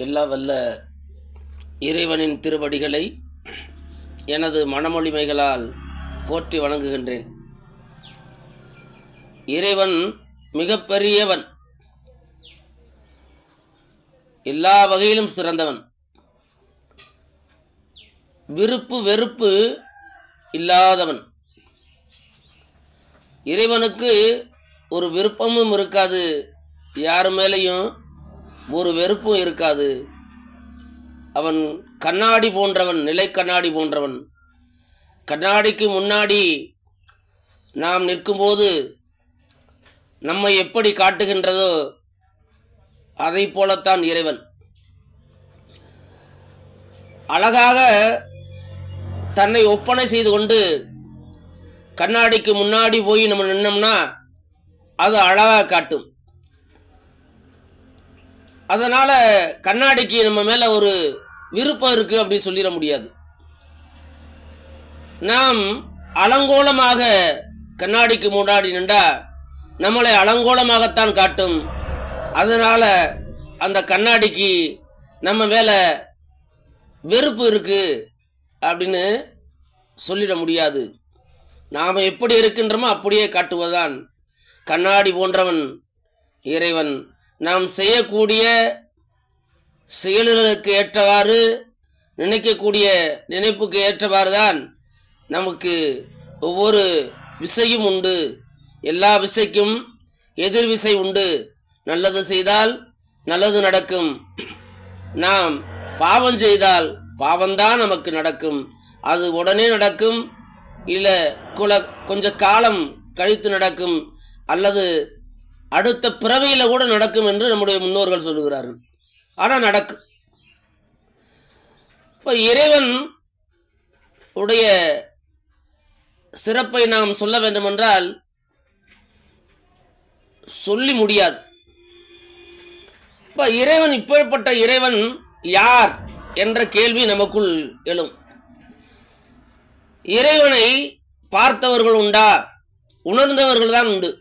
எல்லா வல்ல இறைவனின் திருவடிகளை எனது மனமொழிமைகளால் போற்றி வணங்குகின்றேன். இறைவன் மிகப்பெரியவன், எல்லா வகையிலும் சிறந்தவன், விருப்பு வெறுப்பு இல்லாதவன். இறைவனுக்கு ஒரு விருப்பமும் இருக்காது, யார் மேலேயும் ஒரு வெறுப்பும் இருக்காது. அவன் கண்ணாடி போன்றவன், நிலை கண்ணாடி போன்றவன். கண்ணாடிக்கு முன்னாடி நாம் நிற்கும்போது நம்மை எப்படி காட்டுகின்றதோ அதை போலத்தான் இறைவன். அழகாக தன்னை ஒப்பனை செய்து கொண்டு கண்ணாடிக்கு முன்னாடி போய் நம்ம நின்னோம்னா அது அழகாக காட்டும். அதனால் கண்ணாடிக்கு நம்ம மேலே ஒரு விருப்பம் இருக்குது அப்படின்னு சொல்லிட முடியாது. நாம் அலங்கோலமாக கண்ணாடிக்கு முன்னாடி நின்றா நம்மளை அலங்கோலமாகத்தான் காட்டும். அதனால் அந்த கண்ணாடிக்கு நம்ம மேலே வெறுப்பு இருக்குது அப்படின்னு சொல்லிட முடியாது. நாம் எப்படி இருக்கின்றோமோ அப்படியே காட்டுவதுதான் கண்ணாடி போன்றவன் இறைவன். நாம் செய்யக்கூடிய செயல்களுக்கு ஏற்றவாறு, நினைக்கக்கூடிய நினைப்புக்கு ஏற்றவாறு தான் நமக்கு ஒவ்வொரு விசையும் உண்டு. எல்லா விசைக்கும் எதிர் விசை உண்டு. நல்லது செய்தால் நல்லது நடக்கும், நாம் பாவம் செய்தால் பாவம்தான் நமக்கு நடக்கும். அது உடனே நடக்கும், இல்லை கொஞ்சம் காலம் கழித்து நடக்கும், அல்லது அடுத்த பிறவியில் கூட நடக்கும் என்று நம்முடைய முன்னோர்கள் சொல்லுகிறார்கள். ஆனால் நடக்கும். இப்போ இறைவன் உடைய சிறப்பை நாம் சொல்ல வேண்டுமென்றால் சொல்லி முடியாது. இப்போ இறைவன், இப்படிப்பட்ட இறைவன் யார் என்ற கேள்வி நமக்குள் எழும். இறைவனை பார்த்தவர்கள் உண்டா? உணர்ந்தவர்கள் தான் உண்டு.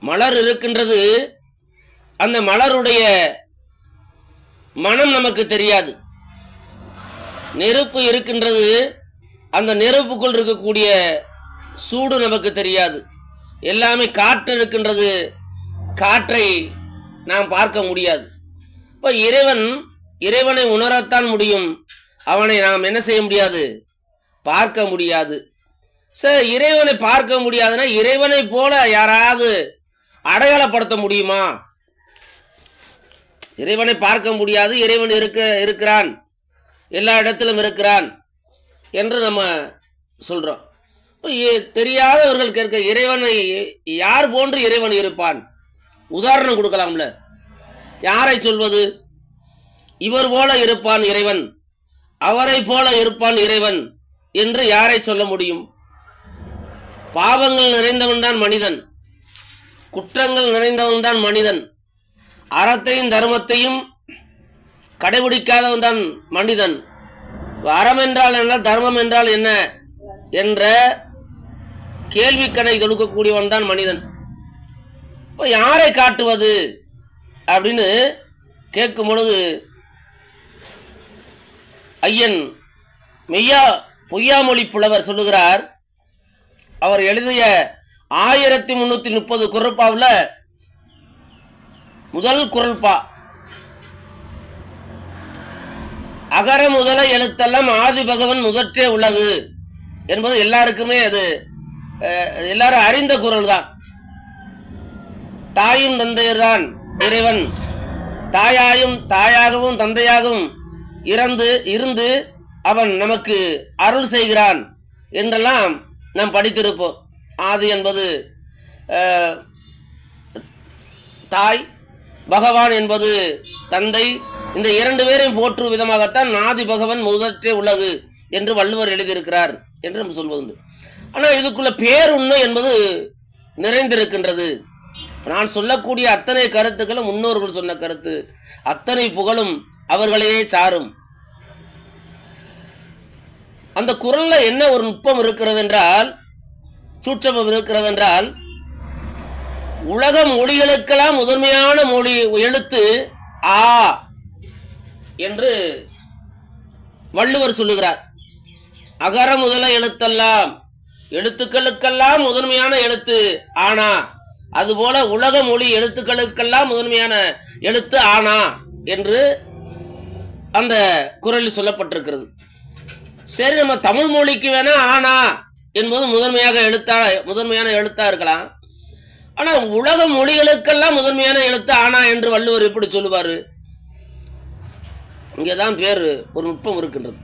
மலர் இருக்கின்றது, அந்த மலருடைய மனம் நமக்கு தெரியாது. நெருப்பு இருக்கின்றது, அந்த நெருப்புக்குள் இருக்கக்கூடிய சூடு நமக்கு தெரியாது. எல்லாமே காற்று இருக்கின்றது, காற்றை நாம் பார்க்க முடியாது. இப்போ இறைவனை உணரத்தான் முடியும், அவனை நாம் என்ன செய்ய முடியாது? பார்க்க முடியாது. சரி, இறைவனை பார்க்க முடியாதுன்னா இறைவனை போல யாராவது அடையாளப்படுத்த முடியுமா? இறைவனை பார்க்க முடியாது, இறைவன் இருக்கிறான், எல்லா இடத்திலும் இருக்கிறான் என்று நம்ம சொல்கிறோம். தெரியாதவர்கள் கேட்க, இறைவனை யார் போன்று இறைவன் இருப்பான்? உதாரணம் கொடுக்கலாம்ல. யாரை சொல்வது? இவர் போல இருப்பான் இறைவன், அவரை போல இருப்பான் இறைவன் என்று யாரை சொல்ல முடியும்? பாவங்கள் நிறைந்தவன் தான் மனிதன், குற்றங்கள் நிறைந்தவன் தான் மனிதன், அறத்தையும் தர்மத்தையும் கடைபிடிக்காதவன் தான் மனிதன். அறம் என்றால் என்ன, தர்மம் என்றால் என்ன என்ற கேள்விக்கணை தொடுக்கக்கூடியவன் தான் மனிதன். இப்போ யாரை காட்டுவது அப்படின்னு கேட்கும் பொழுது ஐயன் பொய்யாமொழி புலவர் சொல்லுகிறார். அவர் எழுதிய 1330 குறள்பாவில் முதல் குறள்பா, அகர முதல எழுத்தெல்லாம் ஆதி பகவன் முதற்றே உலகு என்பது எல்லாருக்குமே அது எல்லாரும் அறிந்த குறள் தான். தாயும் தந்தையர் தான் இறைவன், தாயாகவும் தந்தையாகவும் இருந்து அவன் நமக்கு அருள் செய்கிறான் என்றெல்லாம் நாம் படித்திருப்போம். ஆதி என்பது தாய், பகவான் என்பது தந்தை. இந்த இரண்டு பேரையும் போற்றும் விதமாகத்தான் ஆதி பகவன் முதற்றே உலகு என்று வள்ளுவர் எழுதியிருக்கிறார் என்று நம்ம சொல்வது. ஆனால் இதுக்குள்ள பேருண்மை என்பது நிறைந்திருக்கின்றது. நான் சொல்லக்கூடிய அத்தனை கருத்துக்களும் முன்னோர்கள் சொன்ன கருத்து, அத்தனை புகழும் அவர்களையே சாரும். அந்த குறள்ல என்ன ஒரு நுட்பம் இருக்கிறது என்றால், சூட்சமம் இருக்கிறது என்றால், உலக மொழிகளுக்கெல்லாம் முதன்மையான மொழி எழுத்து ஆ என்று வள்ளுவர் சொல்லுகிறார். அகர முதல எழுத்தெல்லாம், எழுத்துக்களுக்கெல்லாம் முதன்மையான எழுத்து ஆனா, அதுபோல உலக மொழி எழுத்துக்களுக்கெல்லாம் முதன்மையான எழுத்து ஆனா என்று அந்த குறளில் சொல்லப்பட்டிருக்கிறது. சரி, நம்ம தமிழ் மொழிக்கு வேணா ஆனா என்பது முதன்மையான எழுத்தா இருக்கலாம். ஆனா உலக மொழிகளுக்கெல்லாம் முதன்மையான எழுத்து ஆனா என்று வள்ளுவர் எப்படி சொல்லுவாரு? இங்கேதான் பேரு ஒரு நுட்பம் இருக்கின்றது.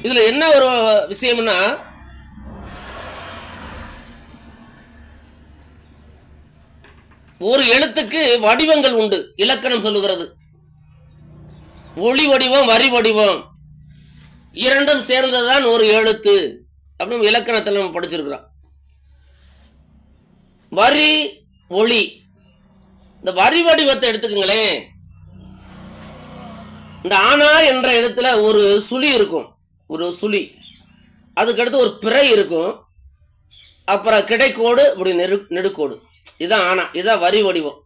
இதுல என்ன ஒரு விஷயம்னா, ஒரு எழுத்துக்கு வடிவங்கள் உண்டு. இலக்கணம் சொல்லுகிறது ஒளி வடிவம் வரி வடிவம் இரண்டும் சேர்ந்ததுதான் ஒரு எழுத்து அப்படின்னு இலக்கணத்தில் நம்ம படிச்சிருக்கிறோம். வரி ஒளி, இந்த வரி வடிவத்தை எடுத்துக்கங்களேன். இந்த ஆனா என்ற இடத்துல ஒரு சுழி இருக்கும், ஒரு சுழி, அதுக்கடுத்து ஒரு பிறை இருக்கும், அப்புறம் கிடைக்கோடு, இப்படி நெடுக்கோடு. இதுதான் ஆனா, இதுதான் வரி வடிவம்.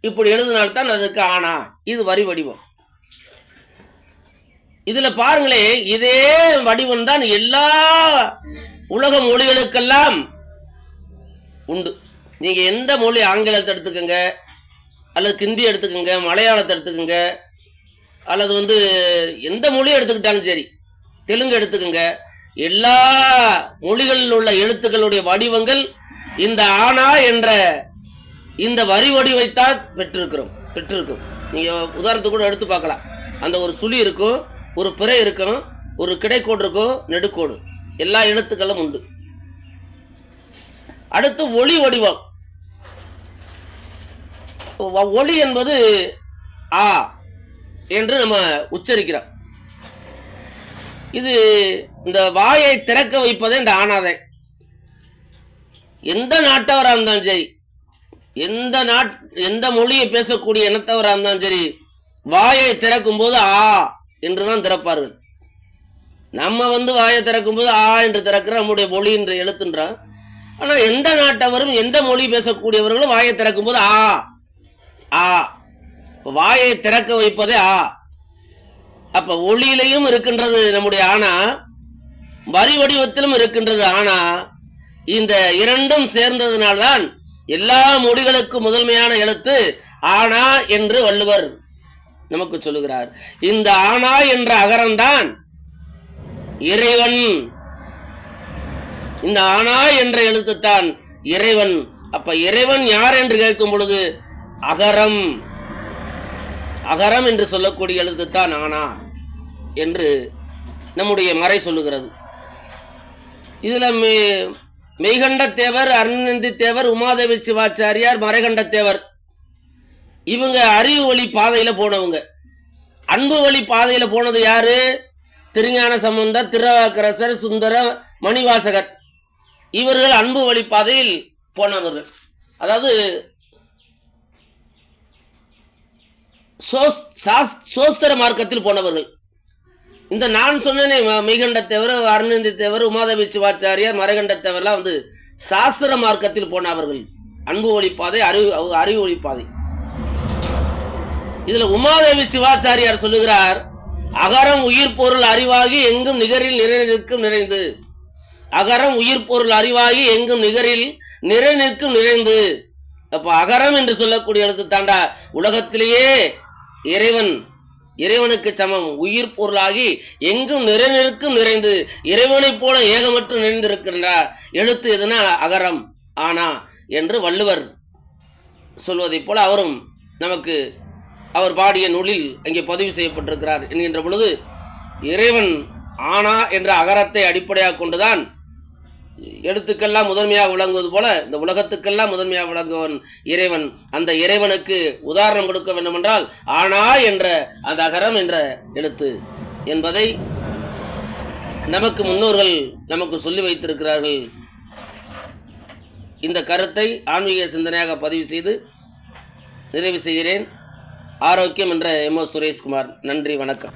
இப்படி எழுதினால்தான் அதுக்கு ஆனா, இது வரி வடிவம். இதுல பாருங்களேன், இதே வடிவம் தான் எல்லா உலக மொழிகளுக்கெல்லாம் உண்டு. நீங்க எந்த மொழி, ஆங்கிலத்தை எடுத்துக்கோங்க, அல்லது ஹிந்தி எடுத்துக்கோங்க, மலையாளத்தை எடுத்துக்கோங்க, அல்லது எந்த மொழியை எடுத்துக்கிட்டாலும் சரி, தெலுங்கு எடுத்துக்கோங்க, எல்லா மொழிகளில் உள்ள எழுத்துக்களுடைய வடிவங்கள் இந்த ஆனா என்ற இந்த வரி வடிவைத்தான் பெற்றிருக்கும். நீங்க உதாரணத்துக்கு கூட எடுத்து பார்க்கலாம். அந்த ஒரு சுழி இருக்கும், ஒரு பிறை இருக்கும், ஒரு கிடைக்கோடு இருக்கும், நெடுக்கோடு, எல்லா எழுத்துக்களும் உண்டு. அடுத்து ஒளி வடிவம். ஒளி என்பது ஆ என்று நம்ம உச்சரிக்கிறோம். இது இந்த வாயை திறக்க வைப்பதே இந்த ஆனாதை. எந்த நாட்டவராக இருந்தாலும் சரி, எந்த மொழியை பேசக்கூடிய இனத்தவராக இருந்தாலும் சரி, வாயை திறக்கும் போது ஆ என்றுதான் திறப்பார்கள். நம்ம வாயை திறக்கும் போது ஆ என்று திறக்கிற நம்முடைய மொழி என்று எழுத்துன்றோம். ஆனா எந்த நாட்டவரும் எந்த மொழி பேசக்கூடியவர்களும் வாயை திறக்கும் போது ஆ ஆ, வாயை திறக்க வைப்பதே ஆ. அப்ப ஒளியிலையும் இருக்கின்றது நம்முடைய ஆனா, வரி வடிவத்திலும் இருக்கின்றது ஆனா. இந்த இரண்டும் சேர்ந்ததுனால்தான் எல்லா மொழிகளுக்கும் முதன்மையான எழுத்து ஆனா என்று வள்ளுவர் நமக்கு சொல்லுகிறார். இந்த ஆனா என்ற அகரம்தான் இறைவன். இந்த ஆனா என்ற எழுத்துத்தான் இறைவன். அப்ப இறைவன் யார் என்று கேட்கும் பொழுது அகரம், அகரம் என்று சொல்லக்கூடிய எழுத்துத்தான் ஆனா என்று நம்முடைய மறை சொல்லுகிறது. இதுல மெய்கண்ட தேவர், அருணந்தி தேவர், உமாதேவி சிவாச்சாரியார், மறைகண்ட தேவர், இவங்க அறிவு வழி பாதையில போனவங்க. அன்பு வழி பாதையில போனது யாரு? திருஞான சம்பந்தர், திருநாவுக்கரசர், சுந்தர, மணிவாசகர். இவர்கள் அன்பு வழி பாதையில் போனவர்கள். அதாவது சோஸ்திர மார்க்கத்தில் போனவர்கள். இந்த நான் சொன்னேனே, மெய்கண்ட தேவர், அருணந்தி தேவர், உமாதேவி சிவாச்சாரியார், மறைகண்ட தேவர்லாம் சாஸ்திர மார்க்கத்தில் போனவர்கள். அன்பு வழிப்பாதை, அறிவு வழிப்பாதை. இதுல உமாதேவி சிவாச்சாரியார் சொல்லுகிறார், அகரம் உயிர் பொருள் அறிவாகி எங்கும் நிகரில் நிறை நிற்கும் நிறைந்து. அகரம் உயிர் பொருள் அறிவாகி எங்கும் நிகரில் நிறை நிற்கும் நிறைந்து. அப்ப அகரம் என்று சொல்லக்கூடிய எழுத்து தாண்டா உலகத்திலேயே இறைவனுக்கு சமம். உயிர் பொருளாகி எங்கும் நிறைநிற்கும் நிறைந்து, இறைவனைப் போல ஏகமற்று நிறைந்திருக்கின்றார் எழுத்து எதுனா அகரம் ஆனா என்று வள்ளுவர் சொல்வதைப் போல அவரும் நமக்கு அவர் பாடிய நூலில் அங்கே பதிவு செய்யப்பட்டிருக்கிறார். என்கின்ற பொழுது இறைவன் ஆனா என்ற அகரத்தை அடிப்படையாக கொண்டுதான் எழுத்துக்கெல்லாம் முதன்மையாக விளங்குவது போல இந்த உலகத்துக்கெல்லாம் முதன்மையாக விளங்குவன் இறைவன். அந்த இறைவனுக்கு உதாரணம் கொடுக்க வேண்டும் என்றால் ஆனா என்ற அந்த அகரம் என்ற எழுத்து என்பதை நமக்கு முன்னோர்கள் நமக்கு சொல்லி வைத்திருக்கிறார்கள். இந்த கருத்தை ஆன்மீக சிந்தனையாக பதிவு செய்து நிறைவு செய்கிறேன். ஆரோக்கியம் என்ற எம்.ஓ. சுரேஷ்குமார். நன்றி, வணக்கம்.